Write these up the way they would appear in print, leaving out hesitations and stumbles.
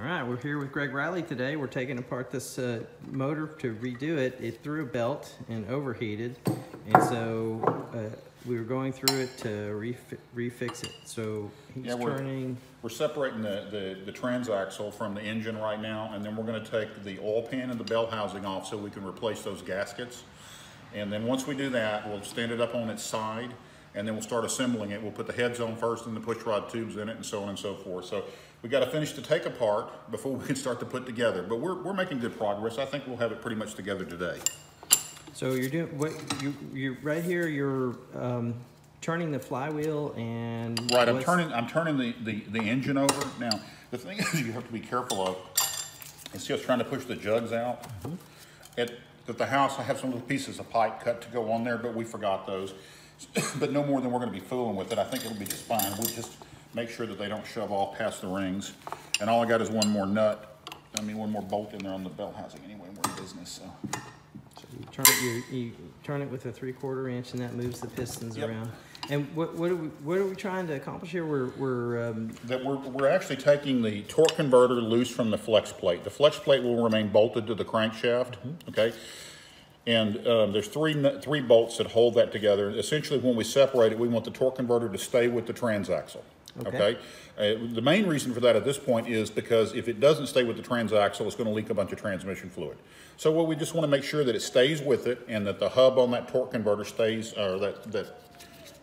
All right, we're here with Greg Riley today. We're taking apart this motor to redo it. It threw a belt and overheated, and so we were going through it to refix it. So he's turning. We're separating the transaxle from the engine right now, and then we're going to take the oil pan and the bell housing off so we can replace those gaskets. And then once we do that, we'll stand it up on its side, and then we'll start assembling it. We'll put the heads on first and the push rod tubes in it, and so on and so forth. So we got to finish to take apart before we can start to put together. But we're making good progress. I think we'll have it pretty much together today. So you're doing what? You're right here. You're turning the flywheel and right. I'm turning the engine over. Now the thing is, you have to be careful of. It's just trying to push the jugs out. Mm-hmm. At the house, I have some little pieces of pipe cut to go on there, but we forgot those. But no more than we're going to be fooling with it. I think it'll be just fine. We'll just make sure that they don't shove off past the rings. And all I got is one more bolt in there on the bell housing anyway. We're in business, so. You turn it with a 3/4 inch, and that moves the pistons around. And what are we trying to accomplish here? We're actually taking the torque converter loose from the flex plate. The flex plate will remain bolted to the crankshaft. Mm-hmm. Okay. And there's three bolts that hold that together. Essentially, when we separate it, we want the torque converter to stay with the transaxle. Okay. The main reason for that at this point is because if it doesn't stay with the transaxle, it's going to leak a bunch of transmission fluid. So we just want to make sure that it stays with it, and that the hub on that torque converter stays, or that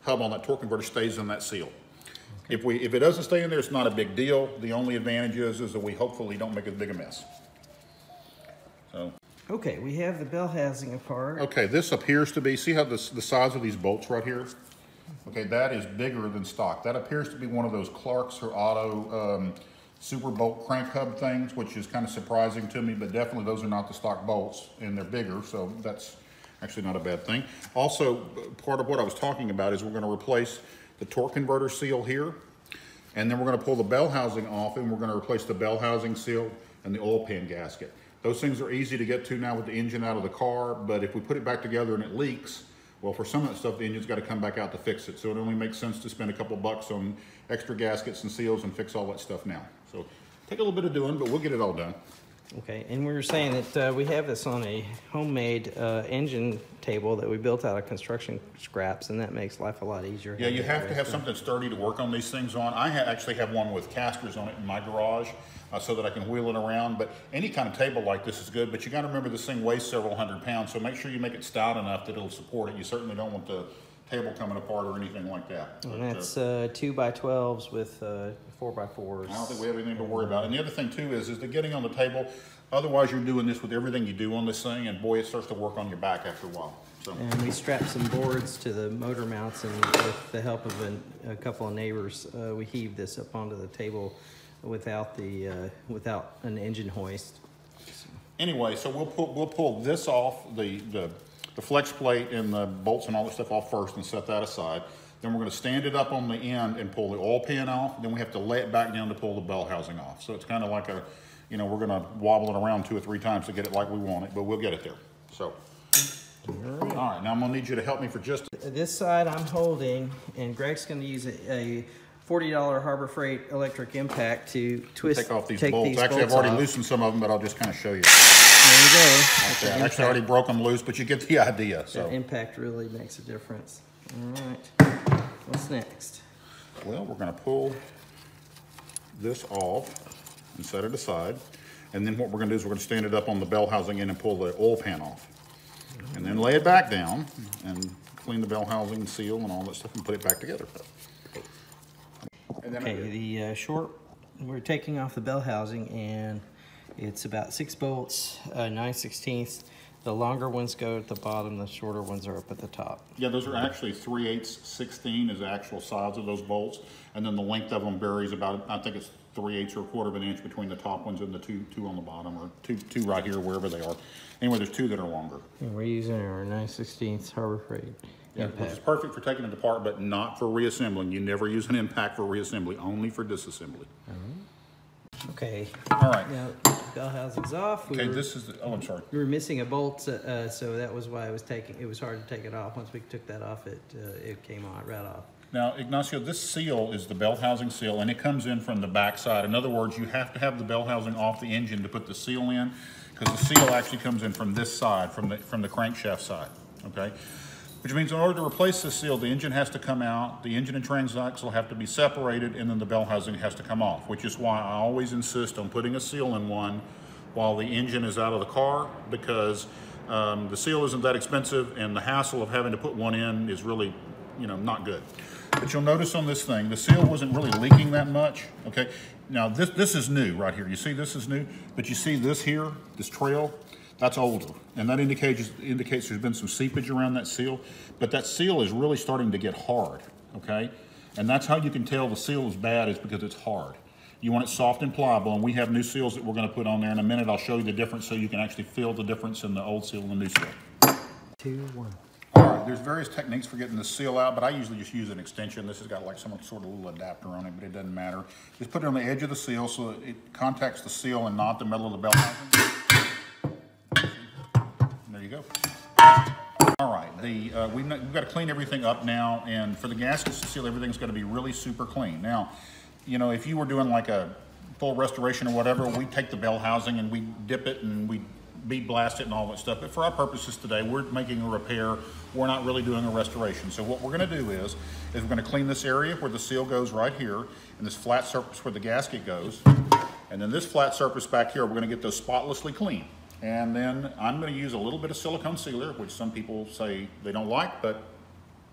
hub on that torque converter stays in that seal. Okay. If it doesn't stay in there, it's not a big deal. The only advantage is that we hopefully don't make as big a mess. So. Okay, we have the bell housing apart. Okay, this appears to be, see how the size of these bolts right here? Okay, that is bigger than stock. That appears to be one of those Clark's or Otto super bolt crank hub things, which is kind of surprising to me, but definitely those are not the stock bolts, and they're bigger, so that's actually not a bad thing. Also, part of what I was talking about is we're going to replace the torque converter seal here, and then we're going to pull the bell housing off, and we're going to replace the bell housing seal and the oil pan gasket. Those things are easy to get to now with the engine out of the car, but if we put it back together and it leaks, well, for some of that stuff, the engine's got to come back out to fix it. So it only makes sense to spend a couple bucks on extra gaskets and seals and fix all that stuff now. So take a little bit of doing, but we'll get it all done. Okay, and we were saying that we have this on a homemade engine table that we built out of construction scraps, and that makes life a lot easier. Yeah, you have to have something sturdy to work on these things on. I actually have one with casters on it in my garage so that I can wheel it around, but any kind of table like this is good, but you got to remember this thing weighs several hundred pounds, so make sure you make it stout enough that it'll support it. You certainly don't want the table coming apart or anything like that. And that's 2x12s with 4x4s. I don't think we have anything to worry about. And the other thing too is the getting on the table. Otherwise, you're doing this with everything you do on this thing, and boy, it starts to work on your back after a while. So. And we strapped some boards to the motor mounts, and with the help of a couple of neighbors, we heaved this up onto the table without an engine hoist. Anyway, so we'll pull this off, the flex plate and the bolts and all that stuff off first, and set that aside. Then we're going to stand it up on the end and pull the oil pan off. Then we have to lay it back down to pull the bell housing off. So it's kind of like we're going to wobble it around 2 or 3 times to get it like we want it, but we'll get it there. So, all right, now I'm going to need you to help me for just this side I'm holding, and Greg's going to use a $40 Harbor Freight electric impact to take off these bolts. Actually, I've already loosened some of them, but I'll just kind of show you. There you go. I actually already broke them loose, but you get the idea. So that impact really makes a difference. All right, what's next? Well, we're going to pull this off and set it aside, and then what we're going to do is we're going to stand it up on the bell housing end and pull the oil pan off, and then lay it back down and clean the bell housing and seal and all that stuff and put it back together. Okay, we're taking off the bell housing, and it's about 6 bolts, 9/16. The longer ones go at the bottom, the shorter ones are up at the top. Yeah, those are actually 3/8 16 is the actual size of those bolts, and then the length of them varies about, I think it's 3/8 or 1/4 of an inch between the top ones and the two on the bottom, or two right here, wherever they are. Anyway, there's 2 that are longer. And we're using our 9/16 Harbor Freight. Yeah, which is perfect for taking it apart, but not for reassembling. You never use an impact for reassembly, only for disassembly. Okay. All right. Now, bell housing's off. I'm sorry. We were missing a bolt, so that was why it was hard to take it off. Once we took that off, it came right off. Now, Ignacio, this seal is the bell housing seal, and it comes in from the back side. In other words, you have to have the bell housing off the engine to put the seal in, because the seal actually comes in from this side, from the crankshaft side, okay? Which means in order to replace the seal, the engine has to come out, the engine and transaxle have to be separated, and then the bell housing has to come off, which is why I always insist on putting a seal in one while the engine is out of the car, because the seal isn't that expensive, and the hassle of having to put one in is really, you know, not good. But you'll notice on this thing, the seal wasn't really leaking that much, okay? Now, this is new right here. You see this is new, but you see this here, this trail, that's older. And that indicates there's been some seepage around that seal, but that seal is really starting to get hard, okay? And that's how you can tell the seal is bad, is because it's hard. You want it soft and pliable, and we have new seals that we're gonna put on there. In a minute, I'll show you the difference so you can actually feel the difference in the old seal and the new seal. 2, 1. All right, there's various techniques for getting the seal out, but I usually just use an extension. This has got like some sort of little adapter on it, but it doesn't matter. Just put it on the edge of the seal so it contacts the seal and not the middle of the bell housing. There you go. All right, we've got to clean everything up now, and for the gaskets to seal, everything's got to be really super clean. Now, you know, if you were doing like a full restoration or whatever, we take the bell housing and we dip it and we bead blast it and all that stuff. But for our purposes today, we're making a repair. We're not really doing a restoration. So what we're going to do is we're going to clean this area where the seal goes right here, and this flat surface where the gasket goes, and then this flat surface back here, we're going to get those spotlessly clean. And then I'm going to use a little bit of silicone sealer, which some people say they don't like, but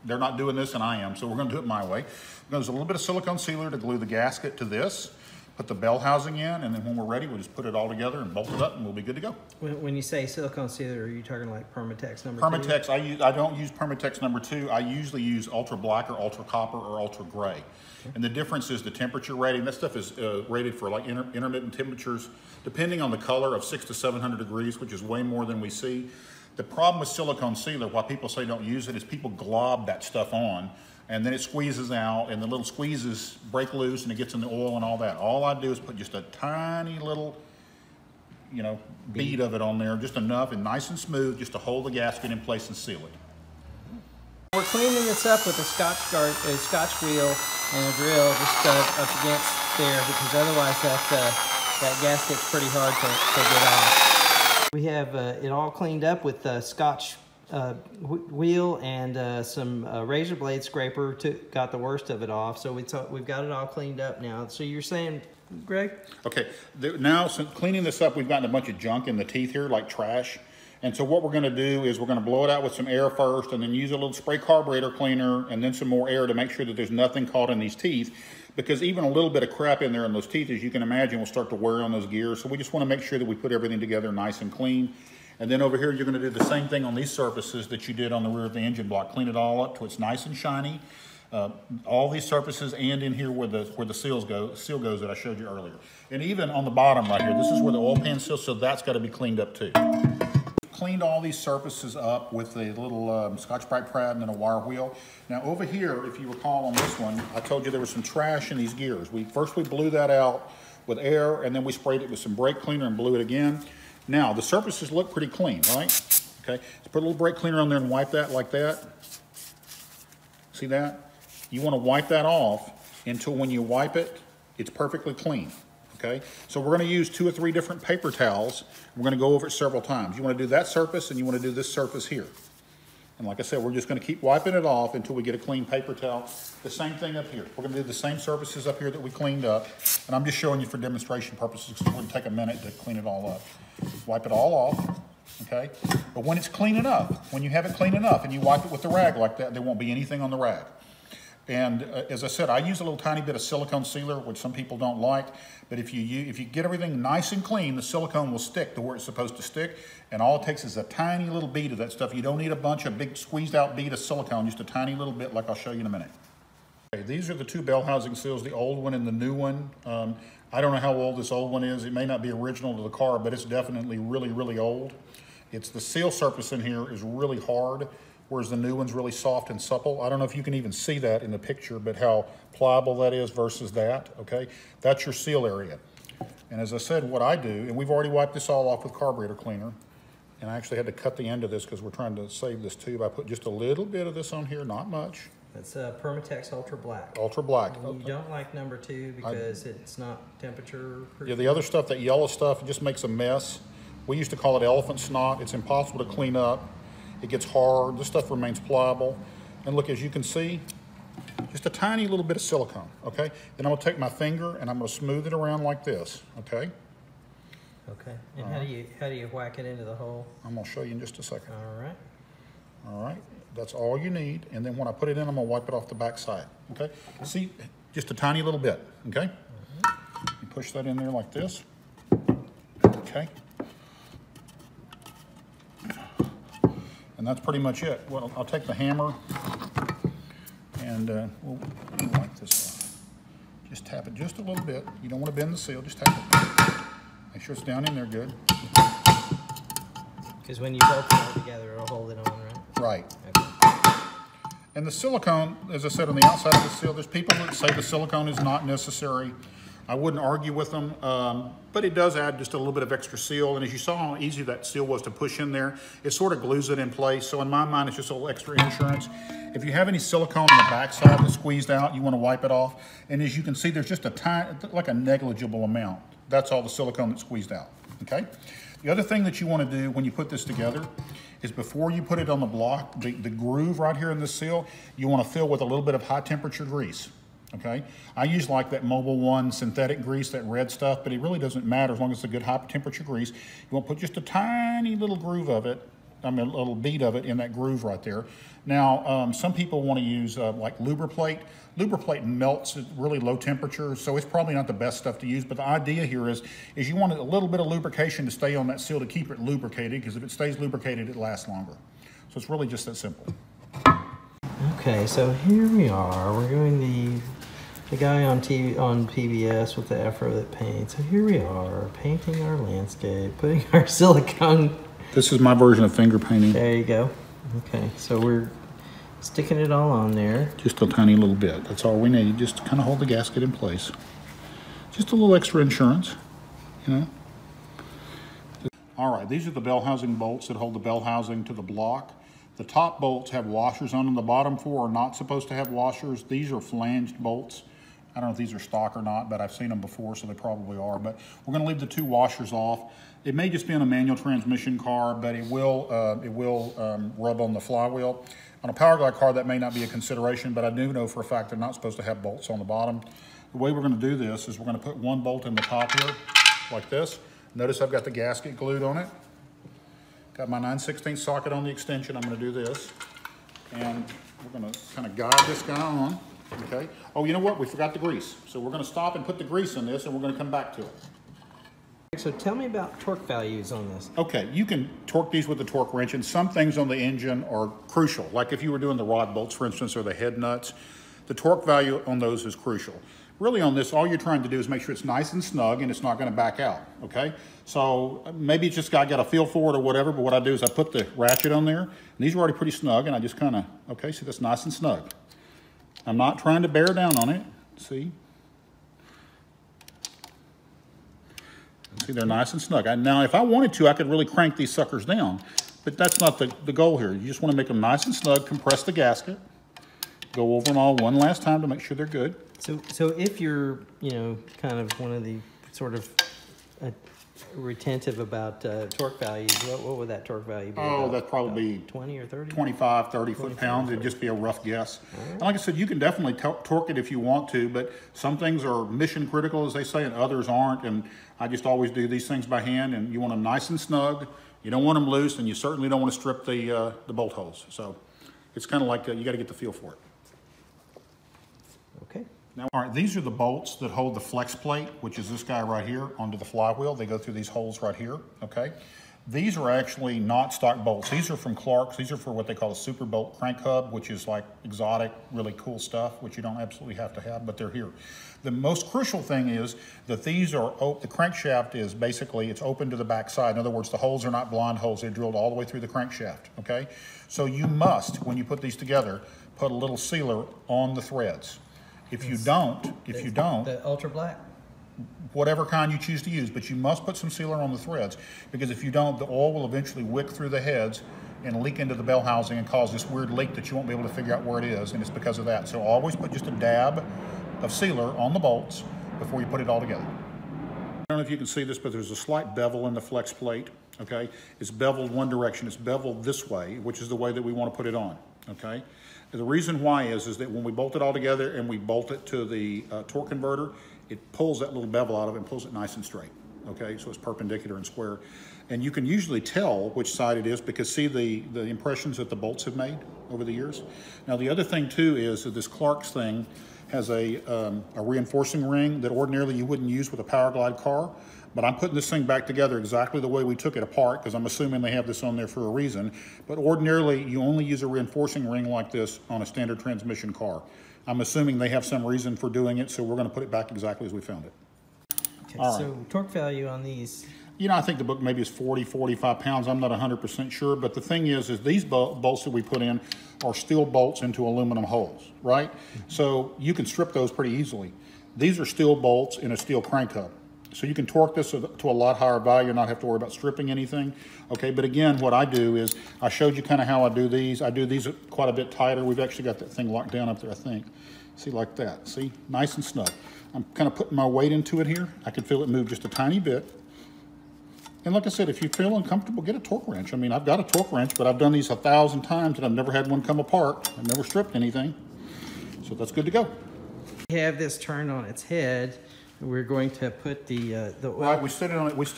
they're not doing this and I am, so we're going to do it my way. I'm going to use a little bit of silicone sealer to glue the gasket to this, put the bell housing in, and then when we're ready, we'll just put it all together and bolt it up, and we'll be good to go. When you say silicone sealer, are you talking like Permatex number 2? Permatex, I don't use Permatex number 2. I usually use ultra black or ultra copper or ultra gray. Okay. And the difference is the temperature rating. That stuff is rated for like intermittent temperatures, depending on the color, of 600 to 700 degrees, which is way more than we see. The problem with silicone sealer, why people say don't use it, is people glob that stuff on, and then it squeezes out, and the little squeezes break loose, and it gets in the oil and all that. All I do is put just a tiny little, you know, bead of it on there, just enough and nice and smooth, just to hold the gasket in place and seal it. We're cleaning this up with a scotch wheel and a drill just up against there, because otherwise that gasket's pretty hard to get off. We have it all cleaned up with scotch wheel and some razor blade scraper got the worst of it off. So we've got it all cleaned up now. So you're saying, Greg? Okay, now since cleaning this up, we've gotten a bunch of junk in the teeth here, like trash. And so what we're going to do is we're going to blow it out with some air first, and then use a little spray carburetor cleaner, and then some more air to make sure that there's nothing caught in these teeth. Because even a little bit of crap in there in those teeth, as you can imagine, will start to wear on those gears. So we just want to make sure that we put everything together nice and clean. And then over here, you're going to do the same thing on these surfaces that you did on the rear of the engine block. Clean it all up till it's nice and shiny. All these surfaces, and in here where the seal goes that I showed you earlier. And even on the bottom right here, this is where the oil pan seals, so that's got to be cleaned up too. Cleaned all these surfaces up with a little Scotch-Brite pad and then a wire wheel. Now over here, if you recall on this one, I told you there was some trash in these gears. First we blew that out with air, and then we sprayed it with some brake cleaner and blew it again. Now the surfaces look pretty clean, right? Okay, so put a little brake cleaner on there and wipe that like that. See that? You want to wipe that off until when you wipe it, it's perfectly clean. Okay, so we're going to use 2 or 3 different paper towels. We're going to go over it several times. You want to do that surface, and you want to do this surface here. And like I said, we're just going to keep wiping it off until we get a clean paper towel. The same thing up here. We're going to do the same surfaces up here that we cleaned up. And I'm just showing you for demonstration purposes, because it's going to take a minute to clean it all up. Wipe it all off, okay? But when it's clean enough, when you have it clean enough and you wipe it with the rag like that, there won't be anything on the rag. And as I said, I use a little tiny bit of silicone sealer, which some people don't like. But if you get everything nice and clean, the silicone will stick to where it's supposed to stick. And all it takes is a tiny little bead of that stuff. You don't need a bunch of big squeezed out bead of silicone, just a tiny little bit, like I'll show you in a minute. Okay, these are the 2 bell housing seals, the old one and the new one. I don't know how old this old one is. It may not be original to the car, but it's definitely really, really old. It's the seal surface in here is really hard, whereas the new one's really soft and supple. I don't know if you can even see that in the picture, but how pliable that is versus that, okay? That's your seal area. And as I said, what I do, and we've already wiped this all off with carburetor cleaner, and I actually had to cut the end of this because we're trying to save this tube. I put just a little bit of this on here, not much, That's Permatex Ultra Black. Ultra Black. You don't like number 2 because it's not temperature proof. Yeah, the other stuff, that yellow stuff, it just makes a mess. We used to call it elephant snot. It's impossible to clean up. It gets hard. This stuff remains pliable. And look, as you can see, just a tiny little bit of silicone, okay? Then I'm gonna take my finger and I'm gonna smooth it around like this, okay? Okay, and how do you whack it into the hole? I'm gonna show you in just a second. All right. All right, that's all you need. And then when I put it in, I'm gonna wipe it off the back side, okay? See, just a tiny little bit, okay? You push that in there like this, okay? And that's pretty much it. Well, I'll take the hammer and we'll wipe this off. Just tap it just a little bit. You don't want to bend the seal, just tap it. Make sure it's down in there good. Because when you bolt it all together, it'll hold it on, right? Right. Okay. And the silicone, as I said, on the outside of the seal, there's people that say the silicone is not necessary. I wouldn't argue with them, but it does add just a little bit of extra seal. And as you saw how easy that seal was to push in there, it sort of glues it in place. So in my mind, it's just a little extra insurance. If you have any silicone on the backside that's squeezed out, you want to wipe it off. And as you can see, there's just a tiny, like a negligible amount. That's all the silicone that's squeezed out, okay? The other thing that you want to do when you put this together is before you put it on the block, the groove right here in the seal, you want to fill with a little bit of high temperature grease. Okay, I use like that Mobil 1 synthetic grease, that red stuff, but it really doesn't matter as long as it's a good high temperature grease. You want to put just a tiny little groove of it, I mean a little bead of it in that groove right there. Now, some people want to use like Lubriplate. Lubriplate melts at really low temperature, so it's probably not the best stuff to use, but the idea here is you want a little bit of lubrication to stay on that seal to keep it lubricated, because if it stays lubricated, it lasts longer. So it's really just that simple. Okay, so here we are. We're doing the guy on TV on PBS with the afro that paints. So here we are, painting our landscape, putting our silicone. This is my version of finger painting. There you go. Okay, so we're sticking it all on there. Just a tiny little bit. That's all we need, just to kind of hold the gasket in place. Just a little extra insurance, you know. All right, these are the bell housing bolts that hold the bell housing to the block. The top bolts have washers on them. The bottom 4 are not supposed to have washers. These are flanged bolts. I don't know if these are stock or not, but I've seen them before, so they probably are. But we're going to leave the 2 washers off. It may just be on a manual transmission car, but it will rub on the flywheel. On a power glide car, that may not be a consideration, but I do know for a fact they're not supposed to have bolts on the bottom. The way we're going to do this is we're going to put 1 bolt in the top here, like this. Notice I've got the gasket glued on it. Got my 9/16 socket on the extension. I'm going to do this, and we're going to kind of guide this guy on. Okay. Oh, you know what? We forgot the grease. So we're going to stop and put the grease in this, and we're going to come back to it. So tell me about torque values on this. Okay, you can torque these with a torque wrench, and some things on the engine are crucial. Like if you were doing the rod bolts, for instance, or the head nuts, the torque value on those is crucial. Really on this, all you're trying to do is make sure it's nice and snug and it's not going to back out, okay? So maybe it's just I got a feel for it or whatever, but what I do is I put the ratchet on there, and these are already pretty snug, and I just kind of, okay, see, that's nice and snug. I'm not trying to bear down on it, see? See, they're nice and snug. Now, if I wanted to, I could really crank these suckers down, but that's not the goal here. You just want to make them nice and snug, compress the gasket, go over them all one last time to make sure they're good. So if you're, you know, kind of one of the sort of retentive about torque values, what would that torque value be? Oh, that's probably 20 or 30? 25, 30 foot-pounds. It'd just be a rough guess. And like I said, you can definitely torque it if you want to, but some things are mission critical, as they say, and others aren't. And I just always do these things by hand, and you want them nice and snug. You don't want them loose, and you certainly don't want to strip the bolt holes. So it's kind of like you got to get the feel for it. Okay. Now, all right, these are the bolts that hold the flex plate, which is this guy right here, onto the flywheel. They go through these holes right here, okay? These are actually not stock bolts. These are from Clark's. These are for what they call a super bolt crank hub, which is like exotic, really cool stuff, which you don't absolutely have to have, but they're here. The most crucial thing is that these are, the crankshaft is basically, it's open to the back side. In other words, the holes are not blind holes. They're drilled all the way through the crankshaft, okay? So you must, when you put these together, put a little sealer on the threads. If you don't, The Ultra Black? whatever kind you choose to use, but you must put some sealer on the threads, because if you don't, the oil will eventually wick through the heads and leak into the bell housing and cause this weird leak that you won't be able to figure out where it is, and it's because of that. So always put just a dab of sealer on the bolts before you put it all together. I don't know if you can see this, but there's a slight bevel in the flex plate, okay? It's beveled one direction. It's beveled this way, which is the way that we want to put it on, okay? And the reason why is that when we bolt it all together and we bolt it to the torque converter, it pulls that little bevel out of it and pulls it nice and straight, okay? So it's perpendicular and square. And you can usually tell which side it is because see the impressions that the bolts have made over the years. Now the other thing too is that this Clark's thing has a reinforcing ring that ordinarily you wouldn't use with a Power Glide car, but I'm putting this thing back together exactly the way we took it apart because I'm assuming they have this on there for a reason. But ordinarily you only use a reinforcing ring like this on a standard transmission car. I'm assuming they have some reason for doing it, so we're going to put it back exactly as we found it. Okay, so torque value on these? You know, I think the book maybe is 40, 45 pounds. I'm not 100% sure, but the thing is these bolts that we put in are steel bolts into aluminum holes, right? So you can strip those pretty easily. These are steel bolts in a steel crank hub. So you can torque this to a lot higher value and not have to worry about stripping anything. Okay, but again, what I do is, I showed you kind of how I do these. I do these quite a bit tighter. We've actually got that thing locked down up there, I think. See, like that. See, nice and snug. I'm kind of putting my weight into it here. I can feel it move just a tiny bit. And like I said, if you feel uncomfortable, get a torque wrench. I mean, I've got a torque wrench, but I've done these 1,000 times and I've never had one come apart. I've never stripped anything. So that's good to go. We have this turned on its head. We're going to put the oil. Right, we stood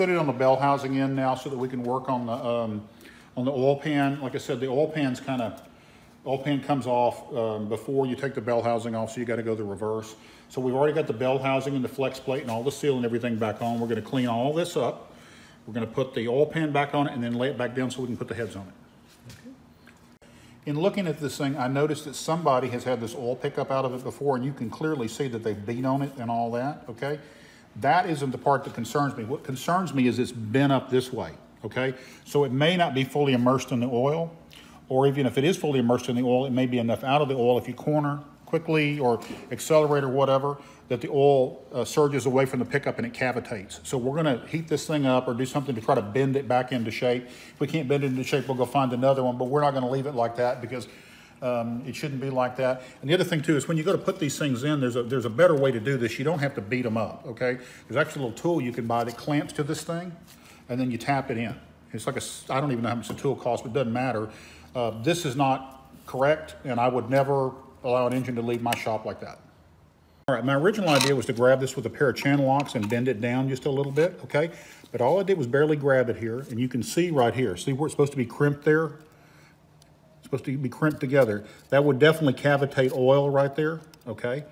it on the bell housing end now so that we can work on the oil pan. Like I said, the oil pan comes off before you take the bell housing off, so you got to go the reverse. So we've already got the bell housing and the flex plate and all the seal and everything back on. We're going to clean all this up. We're going to put the oil pan back on it and then lay it back down so we can put the heads on it. Okay. In looking at this thing, I noticed that somebody has had this oil pickup out of it before, and you can clearly see that they've beat on it and all that, okay? That isn't the part that concerns me. What concerns me is it's bent up this way, okay? So it may not be fully immersed in the oil, or even if it is fully immersed in the oil, it may be enough out of the oil if you corner quickly or accelerate or whatever, that the oil surges away from the pickup and it cavitates. So we're going to heat this thing up or do something to try to bend it back into shape. If we can't bend it into shape, we'll go find another one, but we're not going to leave it like that because it shouldn't be like that. And the other thing too is when you go to put these things in, there's a better way to do this. You don't have to beat them up, okay? There's actually a little tool you can buy that clamps to this thing, and then you tap it in. It's like I don't even know how much the tool costs, but it doesn't matter. This is not correct, and I would never allow an engine to leave my shop like that. All right, my original idea was to grab this with a pair of channel locks and bend it down just a little bit, okay? But all I did was barely grab it here, and you can see right here. See where it's supposed to be crimped there? It's supposed to be crimped together. That would definitely cavitate oil right there, okay?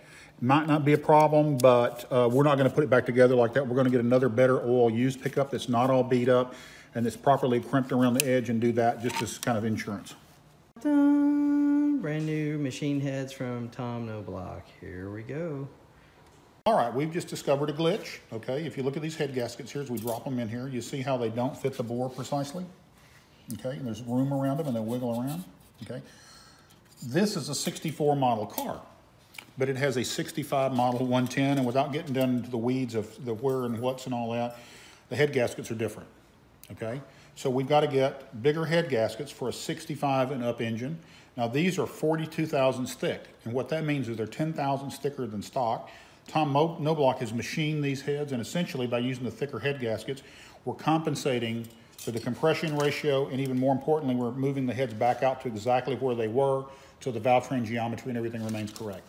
Might not be a problem, but we're not gonna put it back together like that. We're gonna get another better oil used pickup that's not all beat up and that's properly crimped around the edge and do that just as kind of insurance. Brand new machine heads from Tom Noblock. Here we go. All right, we've just discovered a glitch, okay? If you look at these head gaskets here, as we drop them in here, you see how they don't fit the bore precisely, okay? And there's room around them and they wiggle around, okay? This is a 64 model car, but it has a 65 model 110, and without getting down into the weeds of the where and what's and all that, the head gaskets are different, okay? So we've got to get bigger head gaskets for a 65 and up engine. Now these are 42 thousandths thick, and what that means is they're 10 thousandths thicker than stock. Tom Noblock has machined these heads, and essentially by using the thicker head gaskets, we're compensating for the compression ratio, and even more importantly, we're moving the heads back out to exactly where they were so the valve train geometry and everything remains correct.